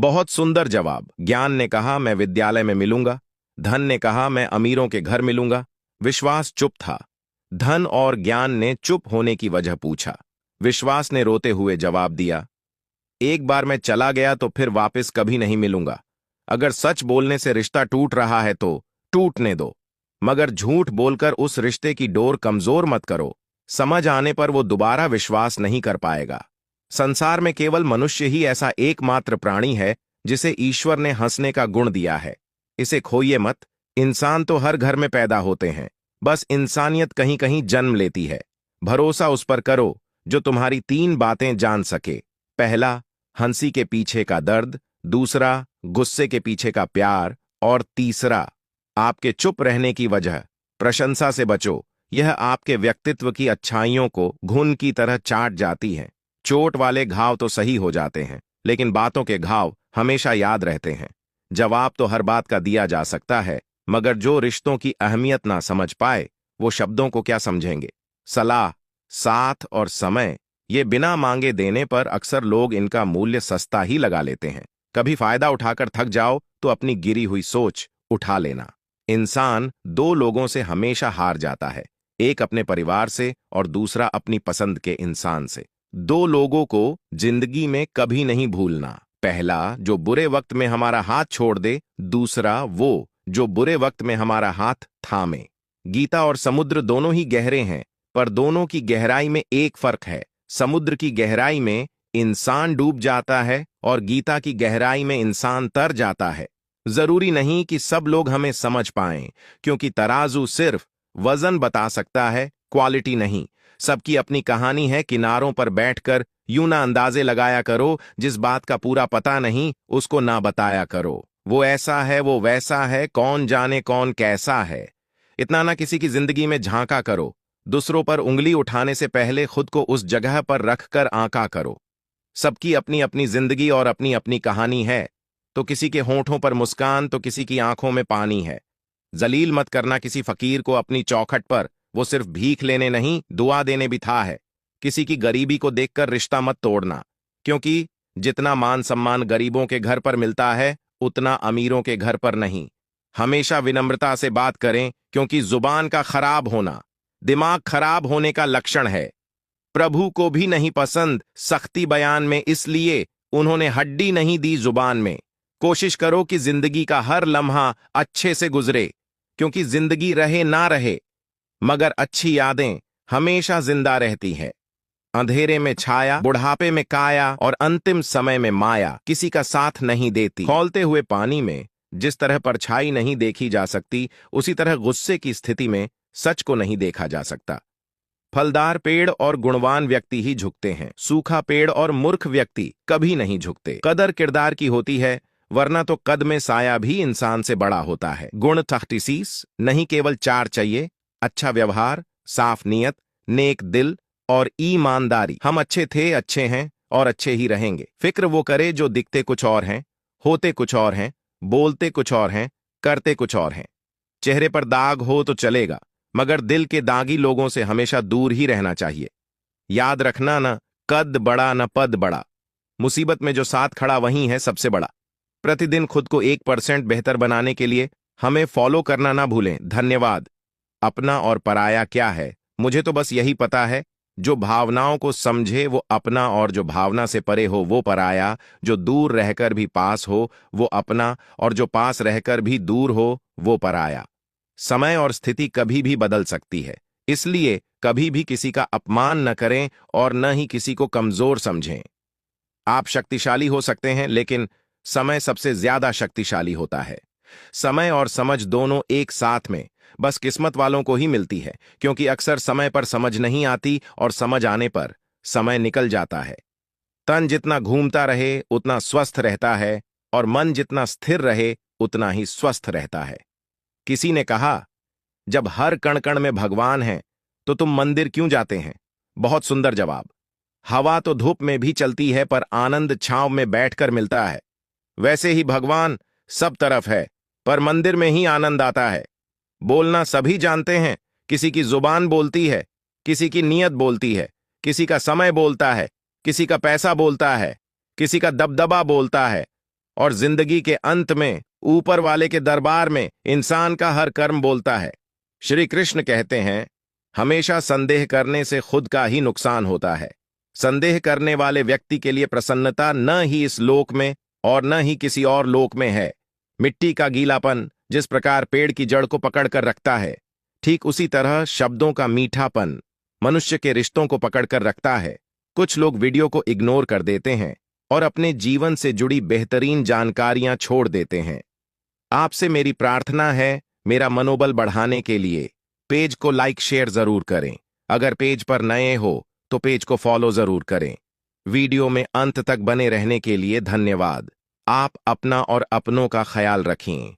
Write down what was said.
बहुत सुंदर जवाब। ज्ञान ने कहा मैं विद्यालय में मिलूंगा। धन ने कहा मैं अमीरों के घर मिलूंगा। विश्वास चुप था। धन और ज्ञान ने चुप होने की वजह पूछा। विश्वास ने रोते हुए जवाब दिया, एक बार मैं चला गया तो फिर वापस कभी नहीं मिलूंगा। अगर सच बोलने से रिश्ता टूट रहा है तो टूटने दो, मगर झूठ बोलकर उस रिश्ते की डोर कमजोर मत करो। समझ आने पर वो दोबारा विश्वास नहीं कर पाएगा। संसार में केवल मनुष्य ही ऐसा एकमात्र प्राणी है जिसे ईश्वर ने हंसने का गुण दिया है। इसे खोइए मत। इंसान तो हर घर में पैदा होते हैं, बस इंसानियत कहीं कहीं जन्म लेती है। भरोसा उस पर करो जो तुम्हारी 3 बातें जान सके। पहला, हंसी के पीछे का दर्द। दूसरा, गुस्से के पीछे का प्यार। और तीसरा, आपके चुप रहने की वजह। प्रशंसा से बचो, यह आपके व्यक्तित्व की अच्छाइयों को घुन की तरह चाट जाती है। चोट वाले घाव तो सही हो जाते हैं, लेकिन बातों के घाव हमेशा याद रहते हैं। जवाब तो हर बात का दिया जा सकता है, मगर जो रिश्तों की अहमियत ना समझ पाए वो शब्दों को क्या समझेंगे। सलाह, साथ और समय, ये बिना मांगे देने पर अक्सर लोग इनका मूल्य सस्ता ही लगा लेते हैं। कभी फायदा उठाकर थक जाओ तो अपनी गिरी हुई सोच उठा लेना। इंसान 2 लोगों से हमेशा हार जाता है, एक अपने परिवार से और दूसरा अपनी पसंद के इंसान से। 2 लोगों को जिंदगी में कभी नहीं भूलना। पहला, जो बुरे वक्त में हमारा हाथ छोड़ दे। दूसरा, वो जो बुरे वक्त में हमारा हाथ थामे। गीता और समुद्र दोनों ही गहरे हैं, पर दोनों की गहराई में एक फर्क है। समुद्र की गहराई में इंसान डूब जाता है और गीता की गहराई में इंसान तर जाता है। जरूरी नहीं कि सब लोग हमें समझ पाएं, क्योंकि तराजू सिर्फ वजन बता सकता है, क्वालिटी नहीं। सबकी अपनी कहानी है। किनारों पर बैठकर यूं ना अंदाजे लगाया करो, जिस बात का पूरा पता नहीं उसको ना बताया करो। वो ऐसा है, वो वैसा है, कौन जाने कौन कैसा है। इतना ना किसी की जिंदगी में झांका करो। दूसरों पर उंगली उठाने से पहले खुद को उस जगह पर रखकर आंका करो। सबकी अपनी अपनी जिंदगी और अपनी अपनी कहानी है। तो किसी के होंठों पर मुस्कान तो किसी की आंखों में पानी है। जलील मत करना किसी फकीर को अपनी चौखट पर। वो सिर्फ भीख लेने नहीं, दुआ देने भी था है। किसी की गरीबी को देखकर रिश्ता मत तोड़ना, क्योंकि जितना मान सम्मान गरीबों के घर पर मिलता है उतना अमीरों के घर पर नहीं। हमेशा विनम्रता से बात करें, क्योंकि जुबान का खराब होना दिमाग खराब होने का लक्षण है। प्रभु को भी नहीं पसंद सख्ती बयान में, इसलिए उन्होंने हड्डी नहीं दी जुबान में। कोशिश करो कि जिंदगी का हर लम्हा अच्छे से गुजरे, क्योंकि जिंदगी रहे ना रहे, मगर अच्छी यादें हमेशा जिंदा रहती हैं। अंधेरे में छाया, बुढ़ापे में काया और अंतिम समय में माया किसी का साथ नहीं देती। खौलते हुए पानी में जिस तरह परछाई नहीं देखी जा सकती, उसी तरह गुस्से की स्थिति में सच को नहीं देखा जा सकता। फलदार पेड़ और गुणवान व्यक्ति ही झुकते हैं, सूखा पेड़ और मूर्ख व्यक्ति कभी नहीं झुकते। कदर किरदार की होती है, वरना तो कद में साया भी इंसान से बड़ा होता है। गुण तख्तीसीस नहीं, केवल 4 चाहिए। अच्छा व्यवहार, साफ नीयत, नेक दिल और ईमानदारी। हम अच्छे थे, अच्छे हैं और अच्छे ही रहेंगे। फिक्र वो करे जो दिखते कुछ और हैं, होते कुछ और हैं, बोलते कुछ और हैं, करते कुछ और हैं। चेहरे पर दाग हो तो चलेगा, मगर दिल के दागी लोगों से हमेशा दूर ही रहना चाहिए। याद रखना, न कद बड़ा न पद बड़ा, मुसीबत में जो साथ खड़ा वही है सबसे बड़ा। प्रतिदिन खुद को 1% बेहतर बनाने के लिए हमें फॉलो करना ना भूलें। धन्यवाद। अपना और पराया क्या है, मुझे तो बस यही पता है। जो भावनाओं को समझे वो अपना, और जो भावना से परे हो वो पराया। जो दूर रहकर भी पास हो वो अपना, और जो पास रहकर भी दूर हो वो पराया। समय और स्थिति कभी भी बदल सकती है, इसलिए कभी भी किसी का अपमान न करें और न ही किसी को कमजोर समझें। आप शक्तिशाली हो सकते हैं, लेकिन समय सबसे ज्यादा शक्तिशाली होता है। समय और समझ दोनों एक साथ में बस किस्मत वालों को ही मिलती है, क्योंकि अक्सर समय पर समझ नहीं आती और समझ आने पर समय निकल जाता है। तन जितना घूमता रहे उतना स्वस्थ रहता है, और मन जितना स्थिर रहे उतना ही स्वस्थ रहता है। किसी ने कहा, जब हर कण कण में भगवान है तो तुम मंदिर क्यों जाते हैं? बहुत सुंदर जवाब। हवा तो धूप में भी चलती है, पर आनंद छांव में बैठकर मिलता है। वैसे ही भगवान सब तरफ है, पर मंदिर में ही आनंद आता है। बोलना सभी जानते हैं, किसी की जुबान बोलती है, किसी की नीयत बोलती है, किसी का समय बोलता है, किसी का पैसा बोलता है, किसी का दबदबा बोलता है, और जिंदगी के अंत में ऊपर वाले के दरबार में इंसान का हर कर्म बोलता है। श्री कृष्ण कहते हैं, हमेशा संदेह करने से खुद का ही नुकसान होता है। संदेह करने वाले व्यक्ति के लिए प्रसन्नता न ही इस लोक में और न ही किसी और लोक में है। मिट्टी का गीलापन जिस प्रकार पेड़ की जड़ को पकड़कर रखता है, ठीक उसी तरह शब्दों का मीठापन मनुष्य के रिश्तों को पकड़कर रखता है। कुछ लोग वीडियो को इग्नोर कर देते हैं और अपने जीवन से जुड़ी बेहतरीन जानकारियां छोड़ देते हैं। आपसे मेरी प्रार्थना है, मेरा मनोबल बढ़ाने के लिए पेज को लाइक शेयर जरूर करें। अगर पेज पर नए हो तो पेज को फॉलो जरूर करें। वीडियो में अंत तक बने रहने के लिए धन्यवाद। आप अपना और अपनों का ख्याल रखें।